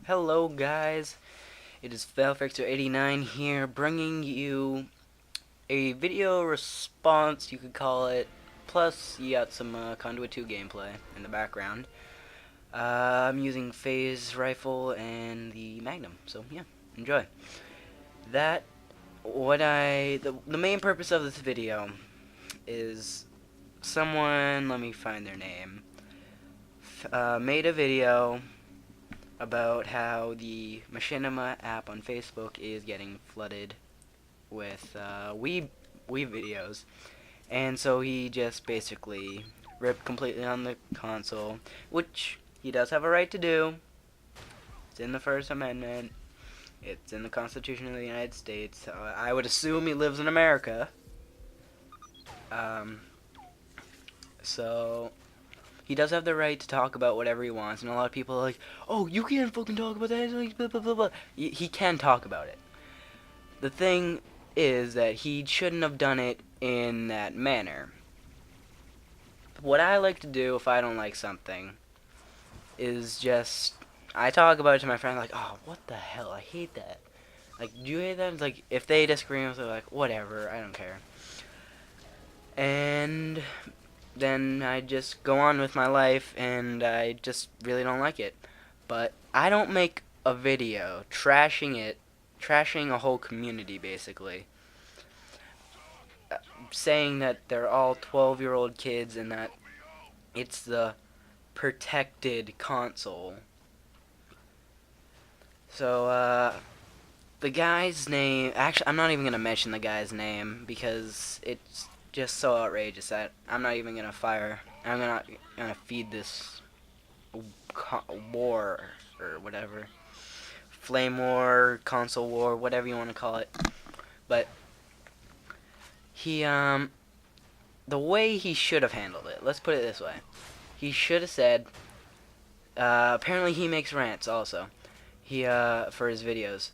Hello guys, it is Failfixer89 here, bringing you a video response, you could call it, plus you got some Conduit 2 gameplay in the background. I'm using Phase Rifle and the Magnum, so yeah, enjoy. That, the main purpose of this video is someone, let me find their name, made a video about how the Machinima app on Facebook is getting flooded with Wii videos, and so he just basically ripped completely on the console, which he does have a right to do. It's in the First Amendment. It's in the Constitution of the United States. I would assume he lives in America. Um, so he does have the right to talk about whatever he wants, and a lot of people are like, "Oh, you can't fucking talk about that." Like, blah, blah, blah, blah. He can talk about it. The thing is that he shouldn't have done it in that manner. What I like to do if I don't like something is just I talk about it to my friend like, "Oh, what the hell? I hate that." Like, do you hate that? It's like if they disagree with it, like, whatever, I don't care. And then I just go on with my life, and I just really don't like it. But I don't make a video trashing a whole community, basically. Saying that they're all 12-year-old kids and that it's the protected console. So, the guy's name, actually, I'm not even going to mention the guy's name because it's just so outrageous that I'm not even going to I'm not going to feed this war or whatever. Flame war, console war, whatever you want to call it. But he, the way he should have handled it, let's put it this way. He should have said, apparently he makes rants also. For his videos.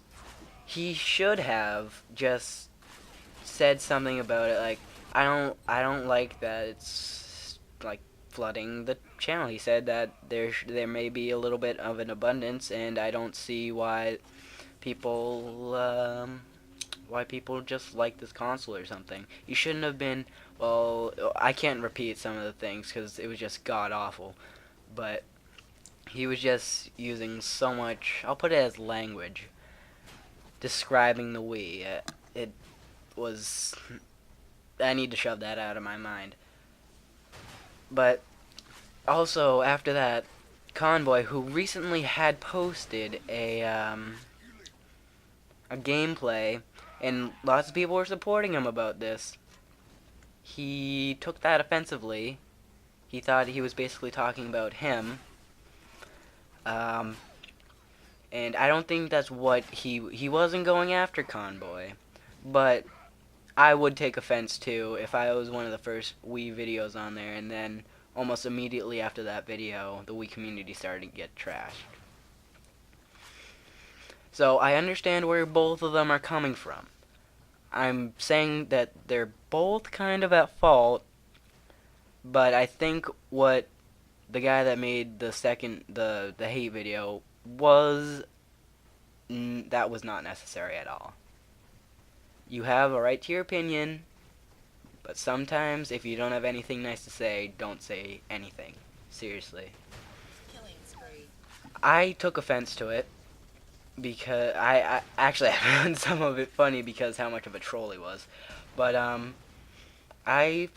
He should have just said something about it like, I don't like that it's like flooding the channel. He said that there may be a little bit of an abundance, and I don't see why people just like this console or something. You shouldn't have been, well, I can't repeat some of the things because it was just god awful, but he was just using so much, I'll put it as language, describing the Wii. It was, I need to shove that out of my mind. But also, after that, Convoy, who recently had posted a gameplay, and lots of people were supporting him about this, he took that offensively. He thought he was basically talking about him. And I don't think that's what he wasn't going after Convoy, but I would take offense too if I was one of the first Wii videos on there, and then almost immediately after that video, the Wii community started to get trashed. So I understand where both of them are coming from. I'm saying that they're both kind of at fault, but I think what the guy that made the hate video that was not necessary at all. You have a right to your opinion, but sometimes if you don't have anything nice to say, don't say anything. Seriously. I took offense to it because I actually I found some of it funny because how much of a troll he was. But I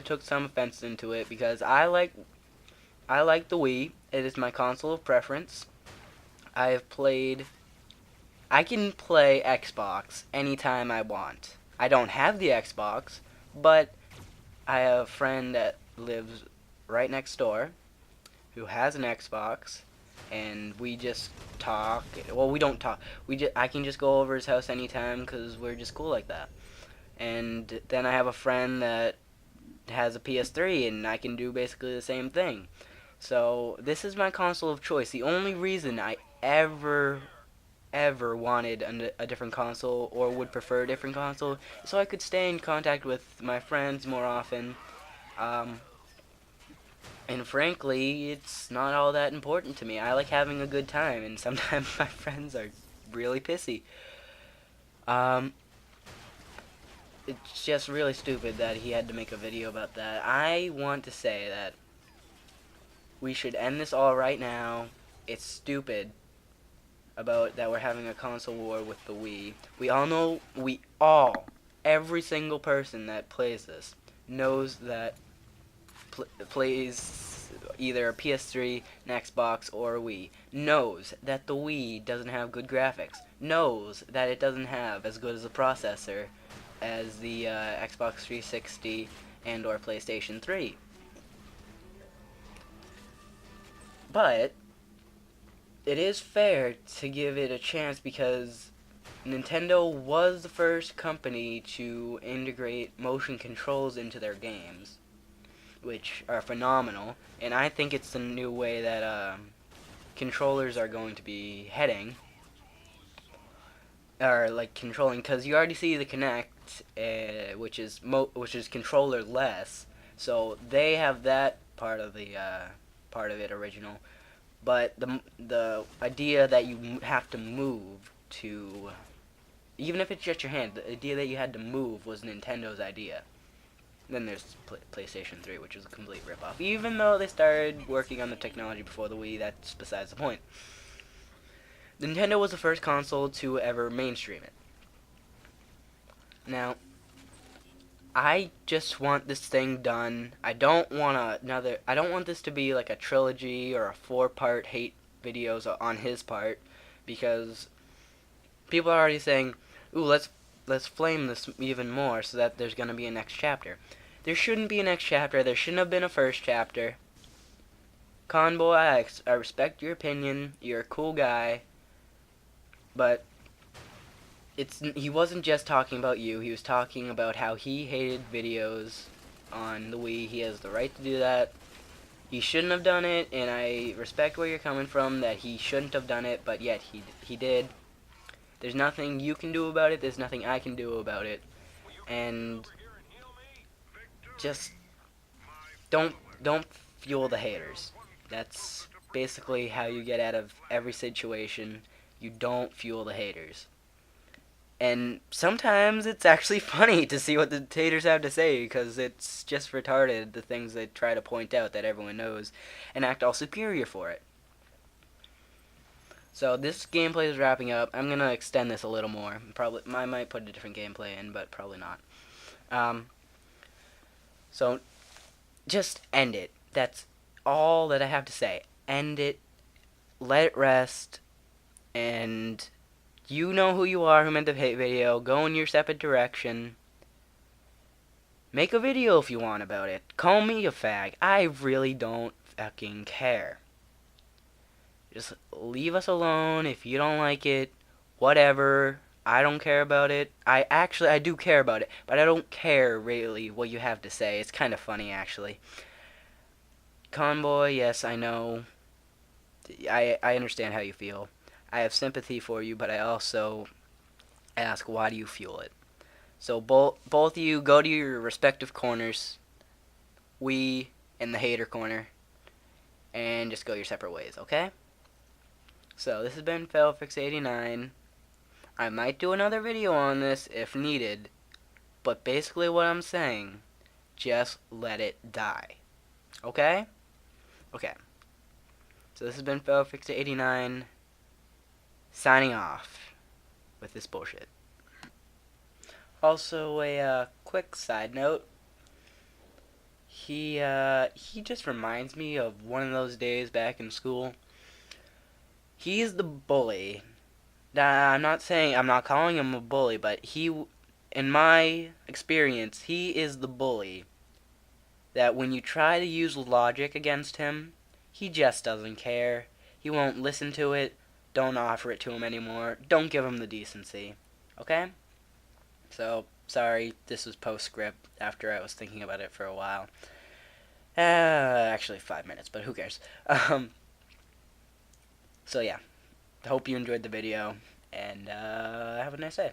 took some offense into it because I like the Wii. It is my console of preference. I can play Xbox anytime I want. I don't have the Xbox, but I have a friend that lives right next door who has an Xbox, and we just talk. Well, we don't talk. I can just go over his house anytime because we're just cool like that. And then I have a friend that has a PS3, and I can do basically the same thing. So this is my console of choice. The only reason I ever wanted a different console or would prefer a different console so I could stay in contact with my friends more often. And frankly, it's not all that important to me. I like having a good time, and sometimes my friends are really pissy. Um, it's just really stupid that he had to make a video about that. I want to say that we should end this all right now. It's stupid about that we're having a console war with the Wii. We all know, every single person that plays this knows that plays either a PS3, an Xbox, or a Wii, knows that the Wii doesn't have good graphics, knows that it doesn't have as good as a processor as the Xbox 360 and or PlayStation 3. But it is fair to give it a chance because Nintendo was the first company to integrate motion controls into their games, which are phenomenal, and I think it's the new way that controllers are going to be heading, or like controlling, because you already see the Kinect, which is controller less, so they have that part of it original, but the idea that you have to move to, even if it's just your hand, the idea that you had to move was Nintendo's idea. Then there's PlayStation 3, which is a complete ripoff. Even though they started working on the technology before the Wii, that's besides the point. Nintendo was the first console to ever mainstream it. Now, I just want this thing done. I don't want this to be like a trilogy or a 4-part hate videos on his part, because people are already saying, "Ooh, let's flame this even more so that there's going to be a next chapter." There shouldn't be a next chapter. There shouldn't have been a first chapter. Conboy, I respect your opinion. You're a cool guy. But he wasn't just talking about you. He was talking about how he hated videos on the Wii. He has the right to do that. He shouldn't have done it, and I respect where you're coming from, that he shouldn't have done it, but yet he did. There's nothing you can do about it. There's nothing I can do about it. And just don't fuel the haters. That's basically how you get out of every situation. You don't fuel the haters. And sometimes it's actually funny to see what the haters have to say, because it's just retarded, the things they try to point out that everyone knows, and act all superior for it. So this gameplay is wrapping up. I'm going to extend this a little more. I might put a different gameplay in, but probably not. So just end it. That's all that I have to say. End it. Let it rest. And you know who you are who made the hate video. Go in your separate direction. Make a video if you want about it. Call me a fag. I really don't fucking care. Just leave us alone. If you don't like it, whatever. I don't care about it. I do care about it, but I don't care really what you have to say. It's kind of funny, actually. Conboy, yes, I know. I understand how you feel. I have sympathy for you, but I also ask, why do you fuel it? So both of you go to your respective corners. We in the hater corner, and just go your separate ways, okay? So this has been FailFix89. I might do another video on this if needed, but basically what I'm saying, just let it die. Okay? Okay. So this has been FailFix89, signing off with this bullshit. Also, a quick side note. He just reminds me of one of those days back in school. He's the bully. I'm not calling him a bully, but in my experience, he is the bully that when you try to use logic against him, he just doesn't care. He won't listen to it. Don't offer it to him anymore. Don't give him the decency. Okay? So, sorry, this was postscript after I was thinking about it for a while. Actually 5 minutes, but who cares? So yeah, hope you enjoyed the video, and have a nice day.